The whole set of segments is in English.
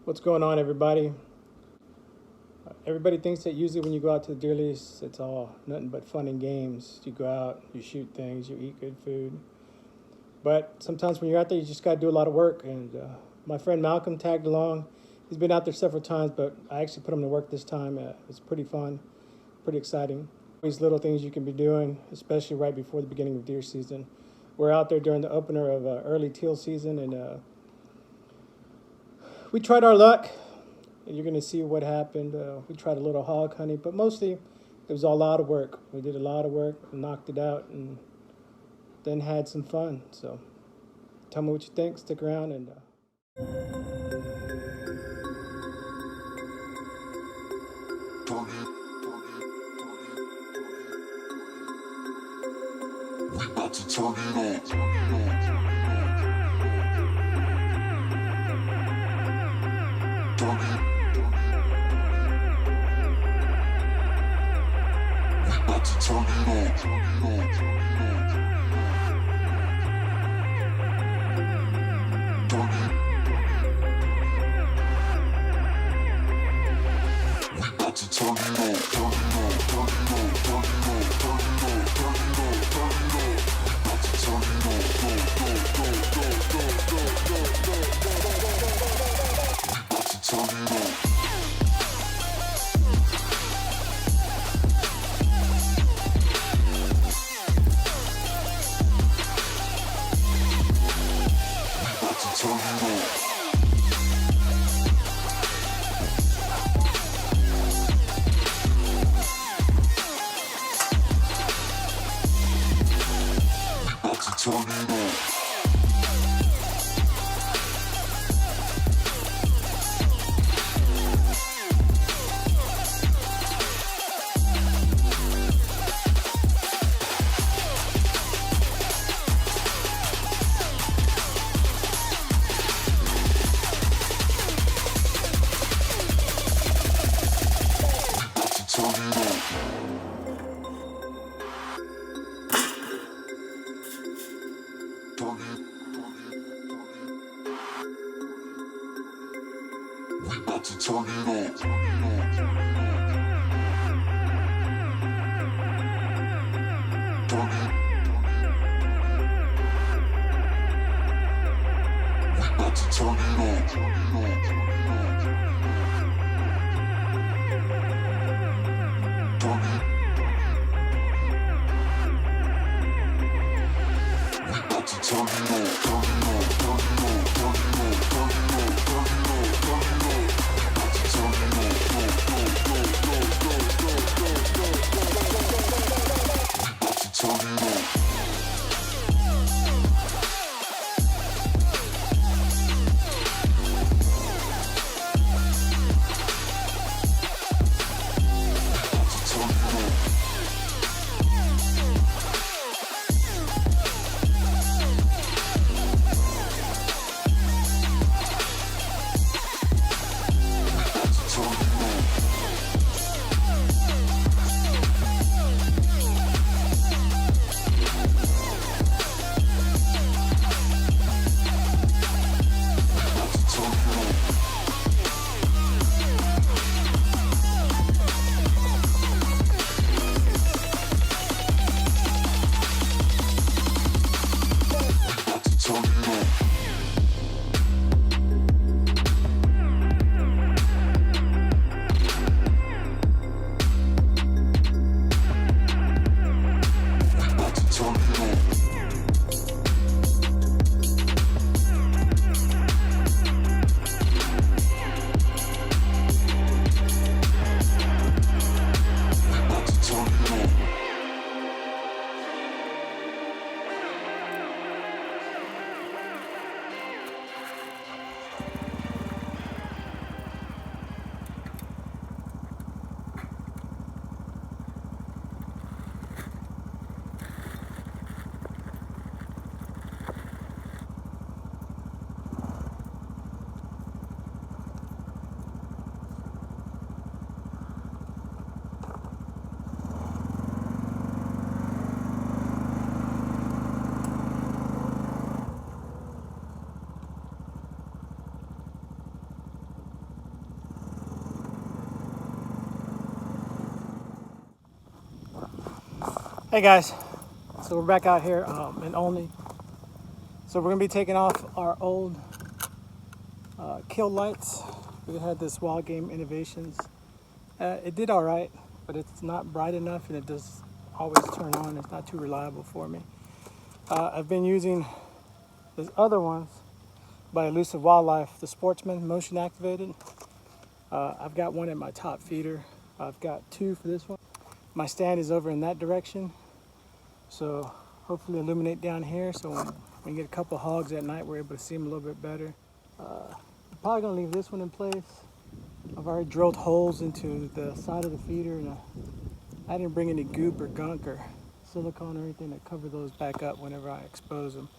What's going on, everybody? Everybody thinks that usually when you go out to the deer lease, it's all nothing but fun and games. You go out, you shoot things, you eat good food. But sometimes when you're out there, you just got to do a lot of work. And my friend Malcolm tagged along. He's been out there several times, but I actually put him to work this time. It's pretty fun, pretty exciting. These little things you can be doing, especially right before the beginning of deer season. We're out there during the opener of early teal season, and we tried our luck. You're going to see what happened. We tried a little hog hunting, but mostly it was a lot of work. We did a lot of work, knocked it out, and then had some fun. So tell me what you think. Stick around and... We about to turn it on. Turn it on. Hey guys, so we're back out here in Olney. So we're gonna be taking off our old kill lights. We had this Wild Game Innovations. It did all right, but it's not bright enough and it does always turn on. It's not too reliable for me. I've been using these other ones by Elusive Wildlife, the Sportsman motion activated. I've got one at my top feeder. I've got two for this one. My stand is over in that direction. So hopefully illuminate down here so when we get a couple hogs at night we're able to see them a little bit better. I'm probably gonna leave this one in place. I've already drilled holes into the side of the feeder and I didn't bring any goop or gunk or silicone or anything to cover those back up whenever I expose them.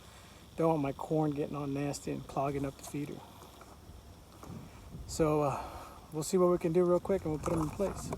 Don't want my corn getting all nasty and clogging up the feeder. So we'll see what we can do real quick and we'll put them in place.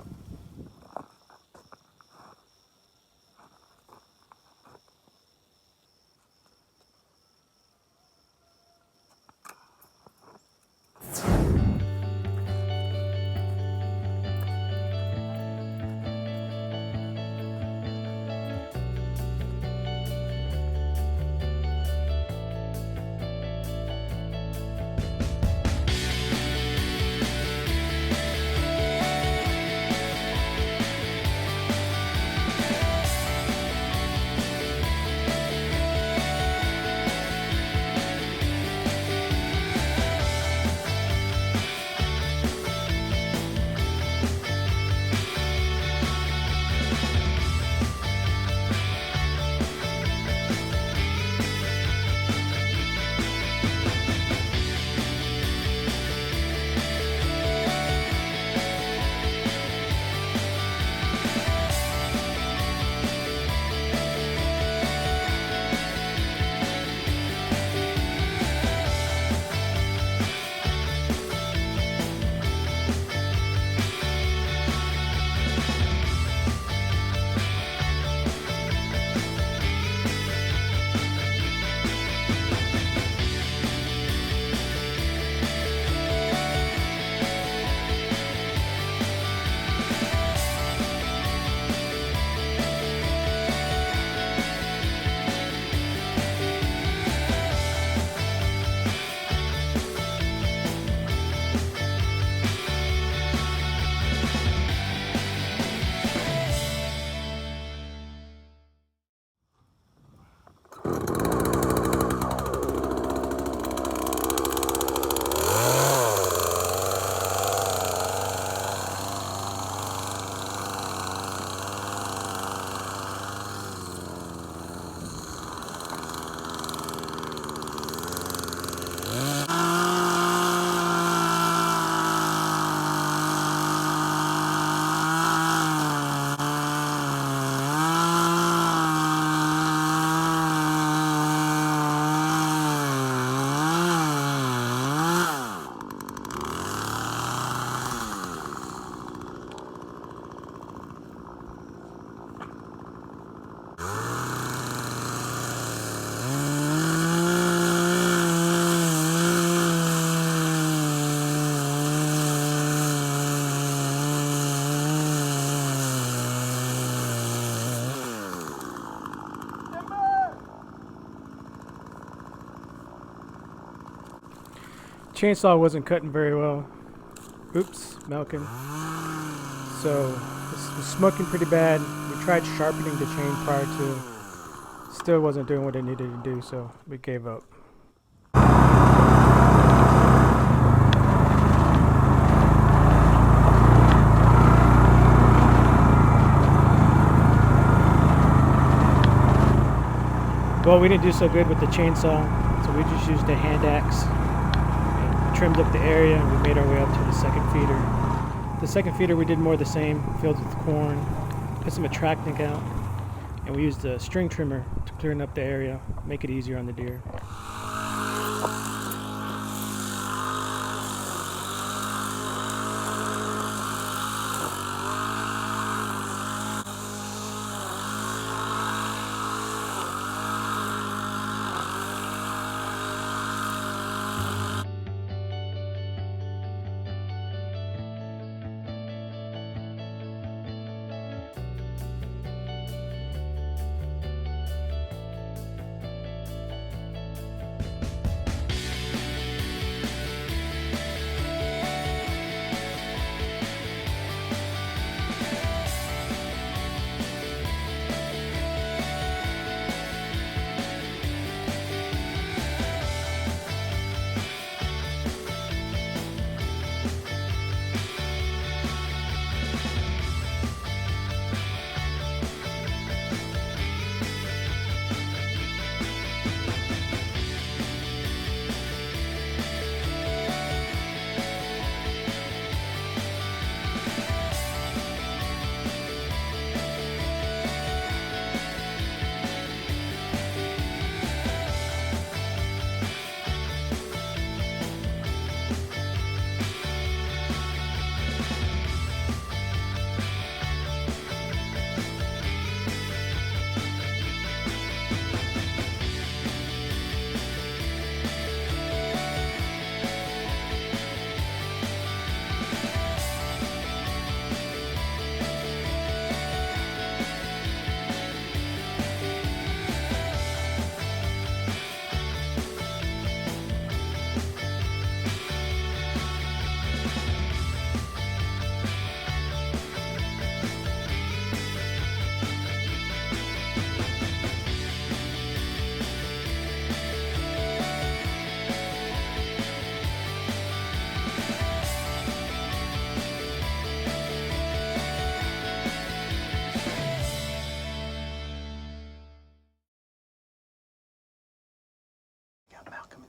Chainsaw wasn't cutting very well. Oops, milking. So this was smoking pretty bad. We tried sharpening the chain prior to. Still wasn't doing what it needed to do, so we gave up. Well, we didn't do so good with the chainsaw, so we just used a hand axe. Trimmed up the area and we made our way up to the second feeder. The second feeder we did more of the same, filled with corn, put some attractant out, and we used a string trimmer to clean up the area, make it easier on the deer.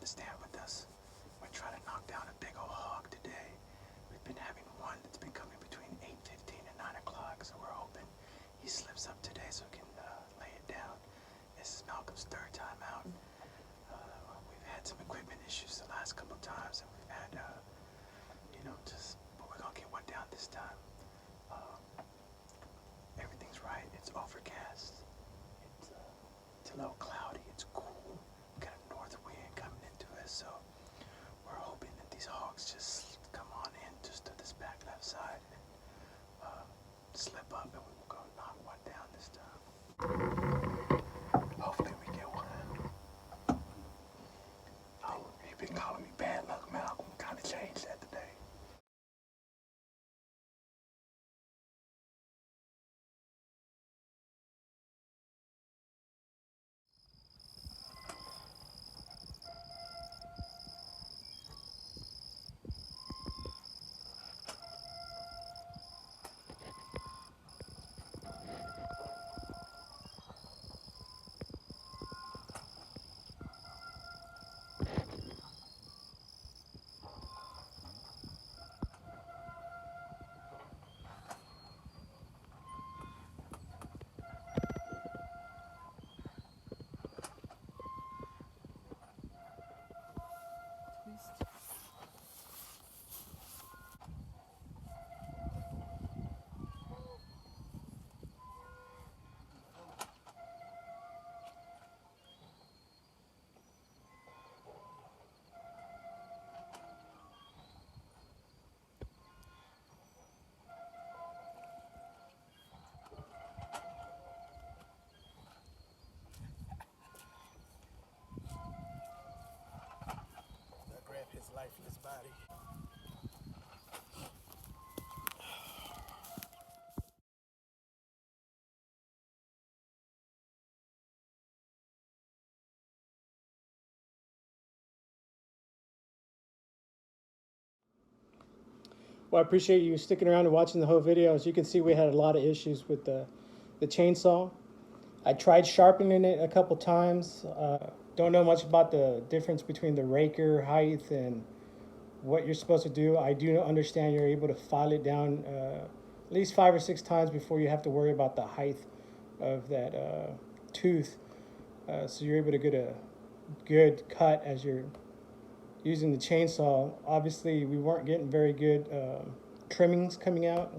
the stand with us. We're trying to knock down a big old hog today. We've been having one that's been coming between 8:15 and 9 o'clock, so we're hoping he slips up today so we can lay it down. This is Malcolm's third time out. We've had some equipment issues the last couple of times, and we've had, but we're gonna get one down this time. Everything's right. It's overcast. It's a little cloudy. It's cool. We got a north wind coming into us, so we're hoping that these hogs just come on in just to this back left side and slip up, and we will go knock one down this time. Hopefully we get one. Oh, you've been calling me bad luck, Malcolm. Kind of changed that today. His lifeless body. Well, I appreciate you sticking around and watching the whole video. As you can see, we had a lot of issues with the chainsaw. I tried sharpening it a couple times. Don't know much about the difference between the raker height and what you're supposed to do. I do understand you're able to file it down at least 5 or 6 times before you have to worry about the height of that tooth. So you're able to get a good cut as you're using the chainsaw. Obviously, we weren't getting very good trimmings coming out.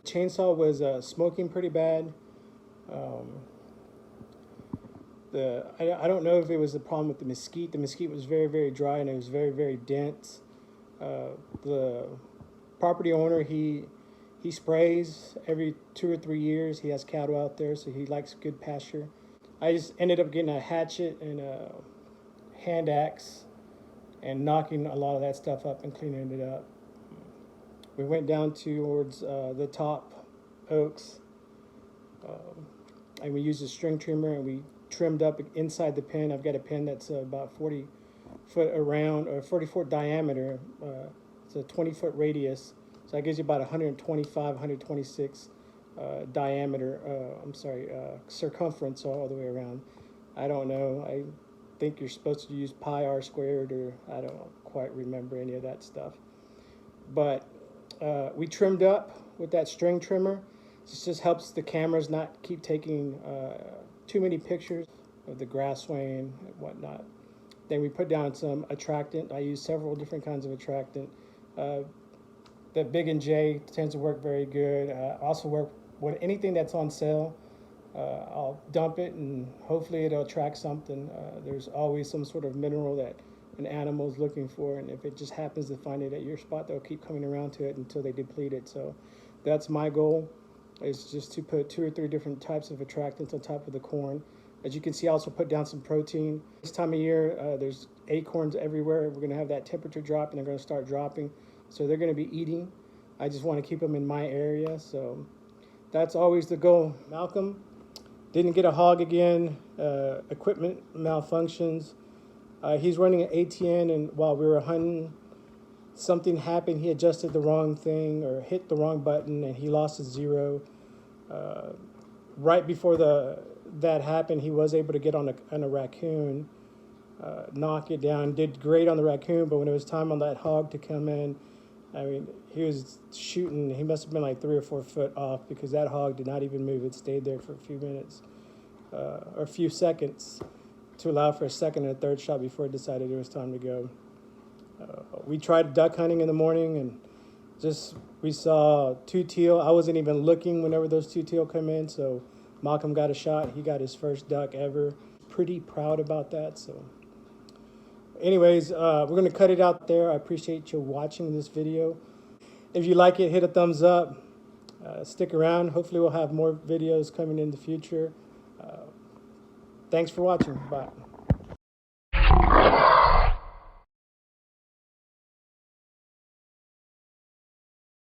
The chainsaw was smoking pretty bad. I don't know if it was the problem with the mesquite. The mesquite was very, very dry, and it was very, very dense. The property owner, he sprays every 2 or 3 years. He has cattle out there, so he likes good pasture. I just ended up getting a hatchet and a hand axe and knocking a lot of that stuff up and cleaning it up. We went down towards the top oaks, and we used a string trimmer, and we trimmed up inside the pen. I've got a pen that's about 40 foot around, or 40-foot diameter. It's a 20-foot radius, so that gives you about 125, 126 diameter, circumference all the way around. I don't know. I think you're supposed to use pi r squared, or I don't quite remember any of that stuff. But we trimmed up with that string trimmer. This just helps the cameras not keep taking too many pictures of the grass swaying and whatnot. Then we put down some attractant. I use several different kinds of attractant. The Big and J tends to work very good. Also work with anything that's on sale. I'll dump it, and hopefully it'll attract something. There's always some sort of mineral that an animal is looking for, and if it just happens to find it at your spot, they'll keep coming around to it until they deplete it. So that's my goal, is just to put 2 or 3 different types of attractants on top of the corn. As you can see, I also put down some protein. This time of year, there's acorns everywhere. We're gonna have that temperature drop, and they're gonna start dropping. So they're gonna be eating. I just wanna keep them in my area, so that's always the goal. Malcolm didn't get a hog again. Equipment malfunctions. He's running an ATN, and while we were hunting, something happened. He adjusted the wrong thing or hit the wrong button, and he lost his zero. Right before that happened, he was able to get on a raccoon. knock it down. Did great on the raccoon, but when it was time on that hog to come in, I mean, he was shooting. He must have been like 3 or 4 foot off because that hog did not even move. It stayed there for a few minutes or a few seconds to allow for a second and a third shot before it decided it was time to go. We tried duck hunting in the morning and we saw 2 teal. I wasn't even looking whenever those 2 teal come in, so Malcolm got a shot. He got his first duck ever. Pretty proud about that. So anyways, we're going to cut it out there. I appreciate you watching this video. If you like it, hit a thumbs up. Stick around. Hopefully we'll have more videos coming in the future. Thanks for watching. Bye.